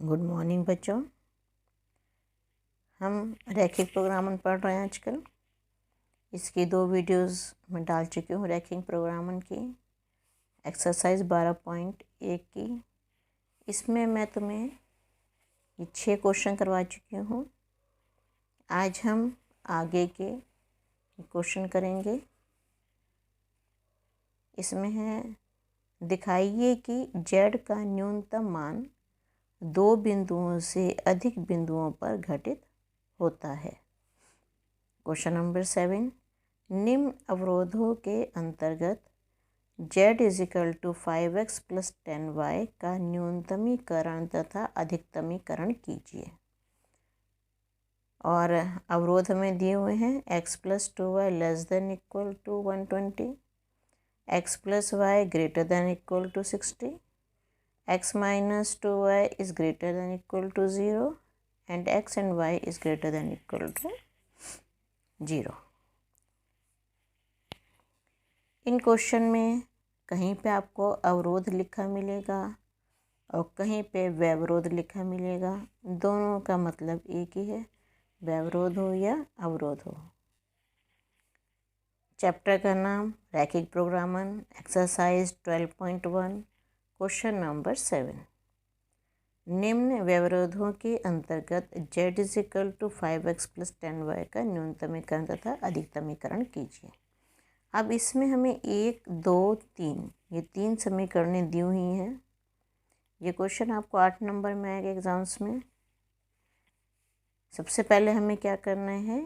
Good morning बच्चों। हम रैखिक प्रोग्रामन पढ़ रहे हैं आजकल। इसकी 2 वीडियोस मैं डाल चुकी हूँ रैखिक प्रोग्रामन की, एक्सरसाइज 12.1 की। इसमें मैं तुम्हें ये 6 क्वेश्चन करवा चुकी हूँ। आज हम आगे के क्वेश्चन करेंगे। इसमें है, दिखाइए कि z का न्यूनतम मान 2 बिंदुओं से अधिक बिंदुओं पर घटित होता है। क्वेश्चन नंबर 7, निम्न अवरोधों के अंतर्गत z = 5x + 10y का न्यूनतमीकरण तथा अधिकतमीकरण कीजिए। और अवरोध में दिए हुए हैं x + 2y ≤ 120, x + y ≥ 60, x - 2y is greater than equal to 0 and x and y is greater than equal to 0। In question में कहीं पे आपको अवरोध लिखा मिलेगा और कहीं पे व्यवरोध लिखा मिलेगा। दोनों का मतलब एक ही है, व्यवरोध हो या अवरोध हो। चैप्टर का नाम रैखिक प्रोग्रामन, एक्सरसाइज 12.1, क्वेश्चन नंबर 7। निम्न व्यवरोधों के अंतर्गत z = 5x + 10y का न्यूनतमीकरण तथा अधिकतमीकरण कीजिए। अब इसमें हमें 1, 2, 3 ये 3 समीकरणें दी हुई हैं। ये क्वेश्चन आपको 8 नंबर में आएगा एग्जाम्स में। सबसे पहले हमें क्या करना है,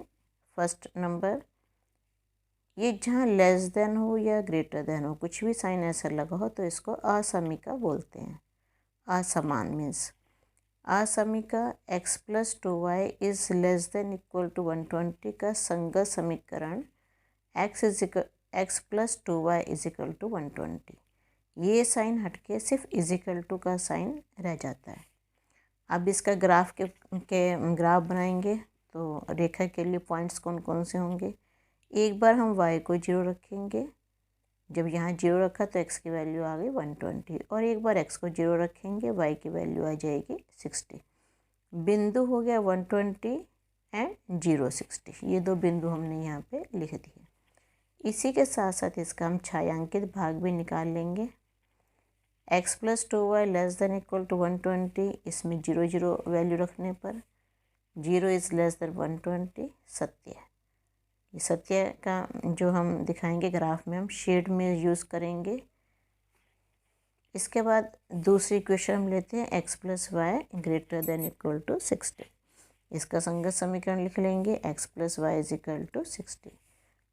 फर्स्ट नंबर, ये जहाँ लेस देन हो या ग्रेटर देन हो, कुछ भी साइन ऐसा लगा हो तो इसको असमीका बोलते हैं। असमान मीन्स असमीका x + 2y is less than equal to 120 का संगत समीकरण x + 2y = 120। ये साइन हटके सिर्फ इजिकल टू का साइन रह जाता है। अब इसका ग्राफ ग्राफ बनाएंगे तो रेखा के लिए पॉइंट्स कौन कौन से होंगे। एक बार हम y को 0 रखेंगे, जब यहाँ 0 रखा तो x की वैल्यू आ गई 120, और एक बार x को 0 रखेंगे y की वैल्यू आ जाएगी 60। बिंदु हो गया 120 एंड 0, 60। ये 2 बिंदु हमने यहाँ पे लिख दिए। इसी के साथ साथ इसका हम छायांकित भाग भी निकाल लेंगे। x + 2y ≤ 120, इसमें 0, 0 वैल्यू रखने पर 0 इज़ लेस देन 120 सत्य। ये सत्य का जो हम दिखाएंगे ग्राफ में, हम शेड में यूज़ करेंगे। इसके बाद दूसरी क्वेश्चन हम लेते हैं x + y ≥ 60। इसका संगत समीकरण लिख लेंगे x + y = 60।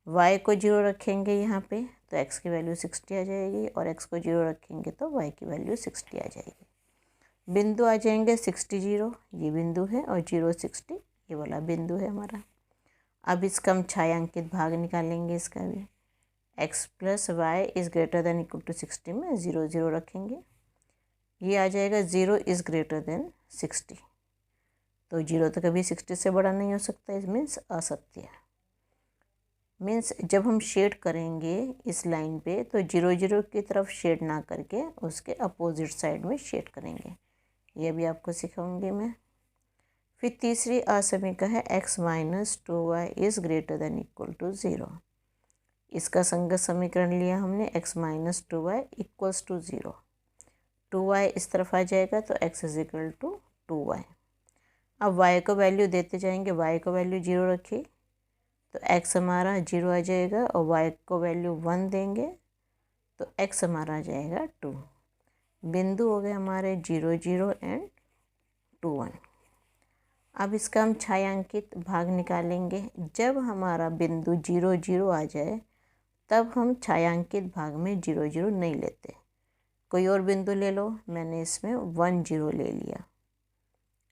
y को 0 रखेंगे यहाँ पे तो x की वैल्यू 60 आ जाएगी, और x को 0 रखेंगे तो y की वैल्यू 60 आ जाएगी। बिंदु आ जाएंगे 60, 0 ये बिंदु है, और 0, 60 ये वाला बिंदु है हमारा। अब इसका हम छायांकित भाग निकालेंगे। इसका भी x + y ≥ 60 में 0, 0 रखेंगे, ये आ जाएगा 0 इज़ ग्रेटर देन 60। तो 0 तो कभी 60 से बड़ा नहीं हो सकता, इस मीन्स असत्य। मीन्स जब हम शेड करेंगे इस लाइन पे तो 0, 0 की तरफ शेड ना करके उसके अपोजिट साइड में शेड करेंगे। ये भी आपको सिखाऊंगी मैं। फिर तीसरी असमीका है x - 2y is greater than equal to 0। इसका संगत समीकरण लिया हमने x - 2y = 0। 2y इस तरफ आ जाएगा तो x = 2y। अब y को वैल्यू देते जाएंगे, y को वैल्यू 0 रखी तो x हमारा 0 आ जाएगा, और y को वैल्यू 1 देंगे तो x हमारा आ जाएगा 2। बिंदु हो गए हमारे 0, 0 एंड 2, 1। अब इसका हम छायांकित भाग निकालेंगे। जब हमारा बिंदु 0, 0 आ जाए तब हम छायांकित भाग में 0, 0 नहीं लेते। कोई और बिंदु ले लो, मैंने इसमें 1, 0 ले लिया।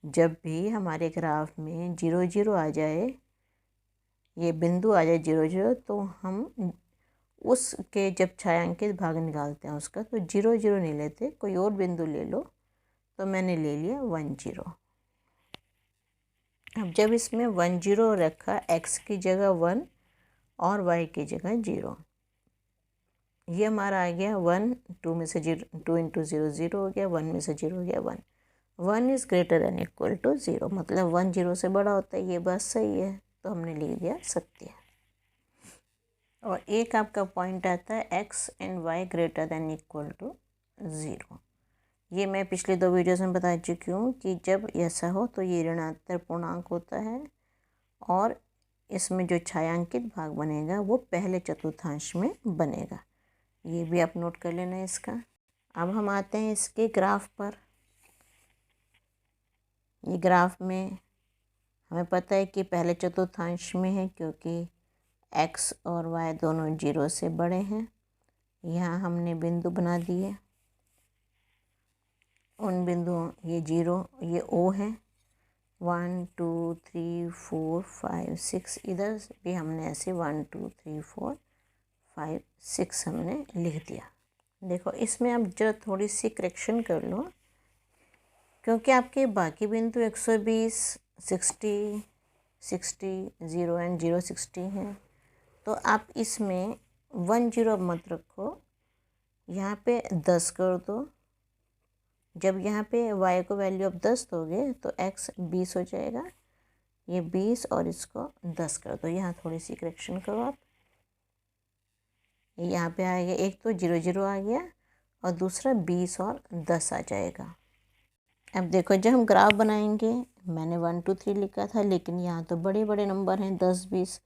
जब भी हमारे ग्राफ में 0, 0 आ जाए, ये बिंदु आ जाए 0, 0, तो हम उसके जब छायांकित भाग निकालते हैं उसका तो 0, 0 नहीं लेते, कोई और बिंदु ले लो। तो मैंने ले लिया 1, 0। अब जब इसमें 1, 0 रखा, x की जगह 1 और y की जगह 0, ये हमारा आ गया 1, 2 में से 0, 2 × 0 0 हो गया, 1 में से 0 हो गया 1। 1 is greater than equal to 0, मतलब 1 0 से बड़ा होता है, ये बात सही है, तो हमने लिख दिया सत्य। और एक आपका पॉइंट आता है x and y greater than equal to 0। ये मैं पिछले 2 वीडियोस में बता चुकी हूँ कि जब ऐसा हो तो ये ऋणात्मक पूर्णांक होता है और इसमें जो छायांकित भाग बनेगा वो पहले चतुर्थांश में बनेगा। ये भी आप नोट कर लेना इसका। अब हम आते हैं इसके ग्राफ पर। ये ग्राफ में हमें पता है कि पहले चतुर्थांश में है क्योंकि x और y दोनों 0 से बड़े हैं। यहाँ हमने बिंदु बना दिए, उन बिंदुओं, ये 0, ये O है, 1 2 3 4 5 6, इधर भी हमने ऐसे 1 2 3 4 5 6 हमने लिख दिया। देखो इसमें आप जरा थोड़ी सी करेक्शन कर लो, क्योंकि आपके बाकी बिंदु 120 60 60 0 एंड 0 60 हैं, तो आप इसमें 1 0 मत रखो, यहाँ पे 10 कर दो। जब यहाँ पे y को वैल्यू आप 10 दोगे तो x 20 हो जाएगा, ये 20 और इसको 10 कर दो। यहाँ थोड़ी सी करेक्शन करो आप, यहाँ पे आ गया, एक तो 0 0 आ गया और दूसरा 20 और 10 आ जाएगा। अब देखो जब हम ग्राफ बनाएंगे, मैंने 1 2 3 लिखा था, लेकिन यहाँ तो बड़े बड़े नंबर हैं 10 20,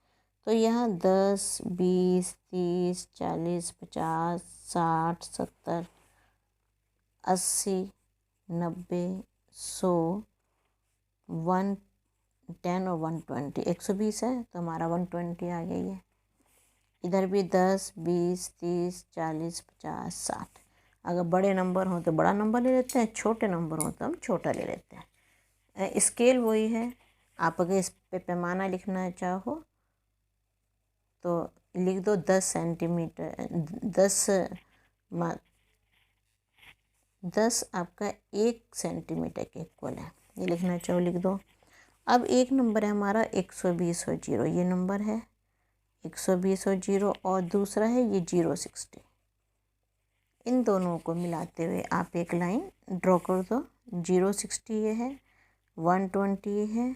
तो यहाँ 10 20 30 40 50 60 70 80 90 100 110 और 120, 120 है तो हमारा 120 आ गई है। इधर भी 10 20 30 40 50 60, अगर बड़े नंबर हों तो बड़ा नंबर ले लेते हैं, छोटे नंबर हों तो हम छोटा ले लेते हैं। स्केल वही है। आप अगर इस पे पैमाना लिखना चाहो तो लिख दो 10 सेंटीमीटर, 10 आपका 1 सेंटीमीटर के इक्वल है, ये लिखना चाहो लिख दो। अब एक नंबर है हमारा 120 और 0, ये नंबर है 120 और 0, और दूसरा है ये 0 60। इन दोनों को मिलाते हुए आप एक लाइन ड्रॉ कर दो। 0 60 ये है, 120 ये है,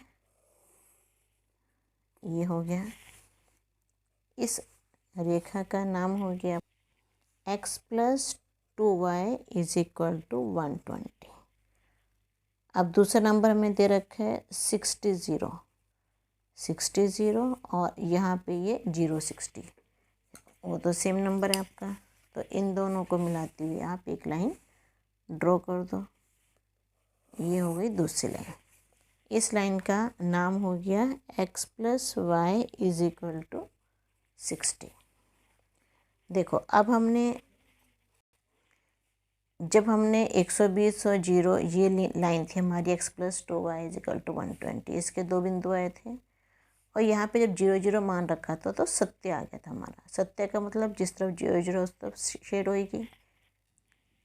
ये हो गया। इस रेखा का नाम हो गया x plus 2y is equal to 120। अब दूसरा नंबर हमें दे रखा है 60 0 और यहाँ पे ये 0 60, वो तो सेम नंबर है आपका, तो इन दोनों को मिलाते हुए आप एक लाइन ड्रॉ कर दो। ये हो गई दूसरी लाइन। इस लाइन का नाम हो गया x plus y is equal to 60। देखो अब जब हमने 120 और 0, ये लाइन थी हमारी x plus 2y is equal to 120, इसके 2 बिंदु आए थे, और यहाँ पे जब 0 0 मान रखा था तो सत्य आ गया था हमारा। सत्य का मतलब जिस तरफ 0 0 उस तरफ शेड होएगी।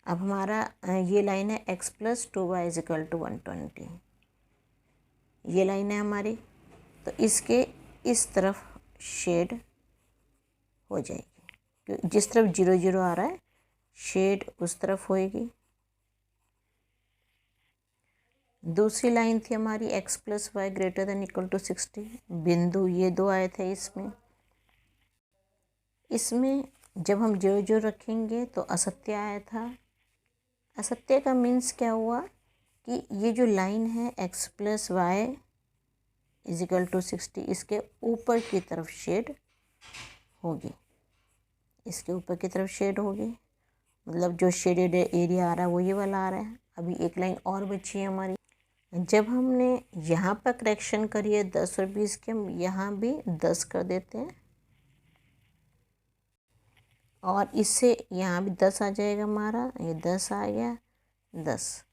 अब हमारा ये लाइन है x plus 2y is equal to 120, ये लाइन है हमारी, तो इसके इस तरफ शेड हो जाएगी, जिस तरफ 0 0 आ रहा है शेड उस तरफ होएगी। दूसरी लाइन थी हमारी x plus y greater than equal to 60, बिंदु ये 2 आए थे इसमें जब हम 0 0 रखेंगे तो असत्य आया था। असत्य का मीन्स क्या हुआ कि ये जो लाइन है x plus y is equal to 60, इसके ऊपर की तरफ शेड होगी, इसके ऊपर की तरफ शेड होगी, मतलब जो शेडेड एरिया आ रहा है वो ये वाला आ रहा है। अभी एक लाइन और बची है हमारी। जब हमने यहाँ पर करेक्शन करी है 10 और 20 के, हम यहाँ भी 10 कर देते हैं और इससे यहाँ भी 10 आ जाएगा हमारा, ये 10 आ गया 10,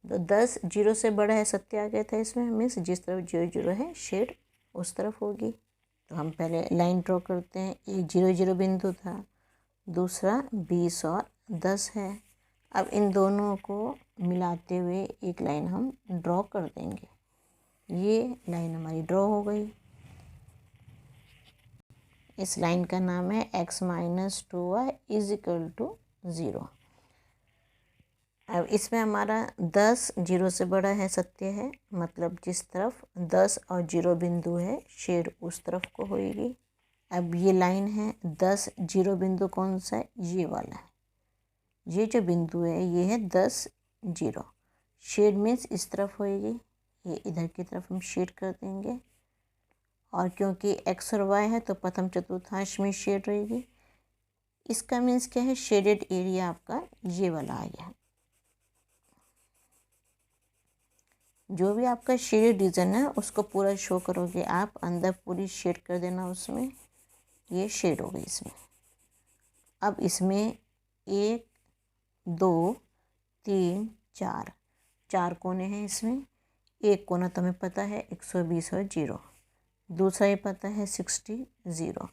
तो 10 0 से बड़ा है, सत्य आ गया था इसमें, मीन्स जिस तरफ 0 0 है शेड उस तरफ होगी। तो हम पहले लाइन ड्रॉ करते हैं। एक 0 0 बिंदु था, दूसरा 20 और 10 है। अब इन दोनों को मिलाते हुए एक लाइन हम ड्रॉ कर देंगे। ये लाइन हमारी ड्रॉ हो गई। इस लाइन का नाम है x minus 2y is equal to 0। अब इसमें हमारा 10 0 से बड़ा है सत्य है, मतलब जिस तरफ 10 और 0 बिंदु है शेड उस तरफ को होएगी। अब ये लाइन है 10 0 बिंदु कौन सा है, ये वाला है। ये जो बिंदु है ये है 10 0, शेड मीन्स इस तरफ होएगी, ये इधर की तरफ हम शेड कर देंगे। और क्योंकि x और y है तो प्रथम चतुर्थांश में शेड रहेगी। इसका मीन्स क्या है, शेडेड एरिया आपका ये वाला आ गया। जो भी आपका शेडेड रीजन है उसको पूरा शो करोगे आप, अंदर पूरी शेड कर देना उसमें, ये शेड हो गई इसमें। अब इसमें 1 2 3 4 4 कोने हैं इसमें। एक कोना तो हमें पता है 120 और 0, दूसरा ये पता है 60 0।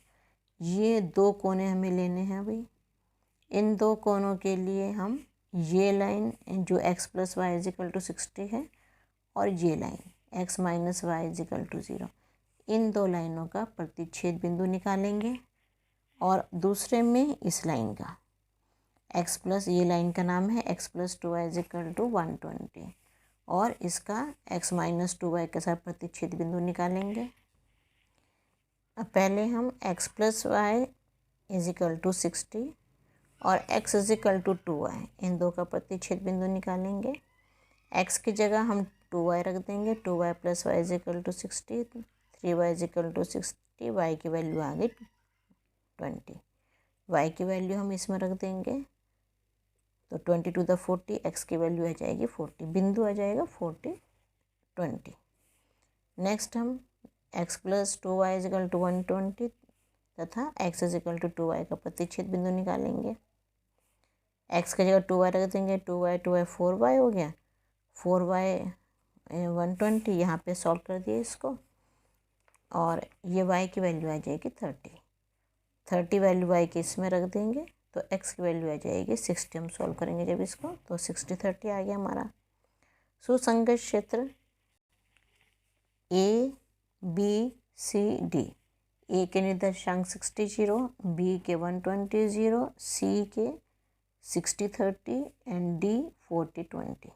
ये 2 कोने हमें लेने हैं अभी। इन 2 कोनों के लिए हम ये लाइन जो x + y = 60 है और ये लाइन x - y = 0, इन 2 लाइनों का प्रतिच्छेद बिंदु निकालेंगे। और दूसरे में इस लाइन का x प्लस, ये लाइन का नाम है x + 2y = 120, और इसका x - 2y के साथ प्रतिच्छेद बिंदु निकालेंगे। अब पहले हम x + y = 60 और x = 2y, इन 2 का प्रतिच्छेद बिंदु निकालेंगे। x की जगह हम 2y रख देंगे, 2y + y = 60, 3y = 60, y की वैल्यू आ गई 20। y की वैल्यू हम इसमें रख देंगे तो 20 to the 40, x की वैल्यू आ जाएगी 40, बिंदु आ जाएगा 40 20। नेक्स्ट हम x + 2y = 120 तथा x = 2y का प्रतिच्छेद बिंदु निकालेंगे। x की जगह 2y रख देंगे, 2y 4y हो गया, 4y 120, यहाँ पे सॉल्व कर दिए इसको, और ये y की वैल्यू आ जाएगी 30 वैल्यू y की इसमें रख देंगे तो x की वैल्यू आ जाएगी 60। हम सॉल्व करेंगे जब इसको तो 60 30 आ गया हमारा। सुसंगत क्षेत्र A B C D, A के निर्देशांक 60 0, B के 120 0, C के 60 30 एंड D 40 20।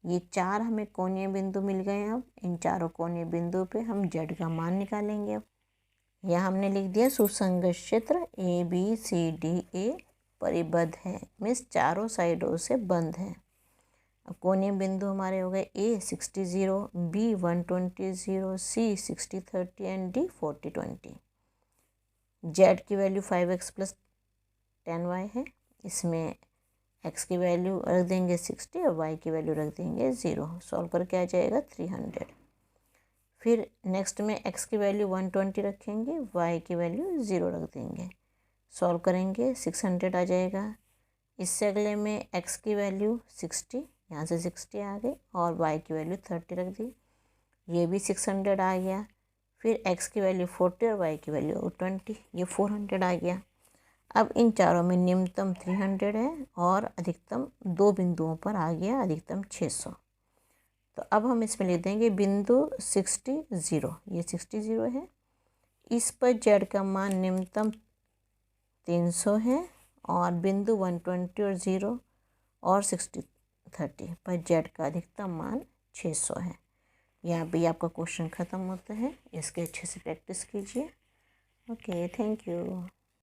ये 4 हमें कोणीय बिंदु मिल गए। अब इन चारों कोणीय बिंदु पे हम z का मान निकालेंगे। अब यह हमने लिख दिया सुसंगत क्षेत्र ABCDA परिबद्ध है, मीन्स चारों साइडों से बंद है। अब कोणीय बिंदु हमारे हो गए A 60 0, B 120 0, C 60 30 and D 40 20। z की वैल्यू 5x + 10y है, इसमें x की वैल्यू रख देंगे 60 और y की वैल्यू रख देंगे 0। सॉल्व करके आ जाएगा 300। फिर नेक्स्ट में x की वैल्यू 120 रखेंगे, y की वैल्यू 0 रख देंगे, सॉल्व करेंगे 600 आ जाएगा। इससे अगले में x की वैल्यू 60, यहाँ से 60 आ गई, और y की वैल्यू 30 रख दी, ये भी 600 आ गया। फिर x की वैल्यू 40 और y की वैल्यू 20, ये 400 आ गया। अब इन चारों में निम्नतम 300 है और अधिकतम 2 बिंदुओं पर आ गया अधिकतम 600। तो अब हम इसमें लिख देंगे बिंदु 60 0, ये 60 0 है, इस पर z का मान निम्नतम 300 है, और बिंदु 120 और 0 और 60 30 पर z का अधिकतम मान 600 है। यहाँ भी आपका क्वेश्चन ख़त्म होता है। इसके अच्छे से प्रैक्टिस कीजिए। Okay, thank you.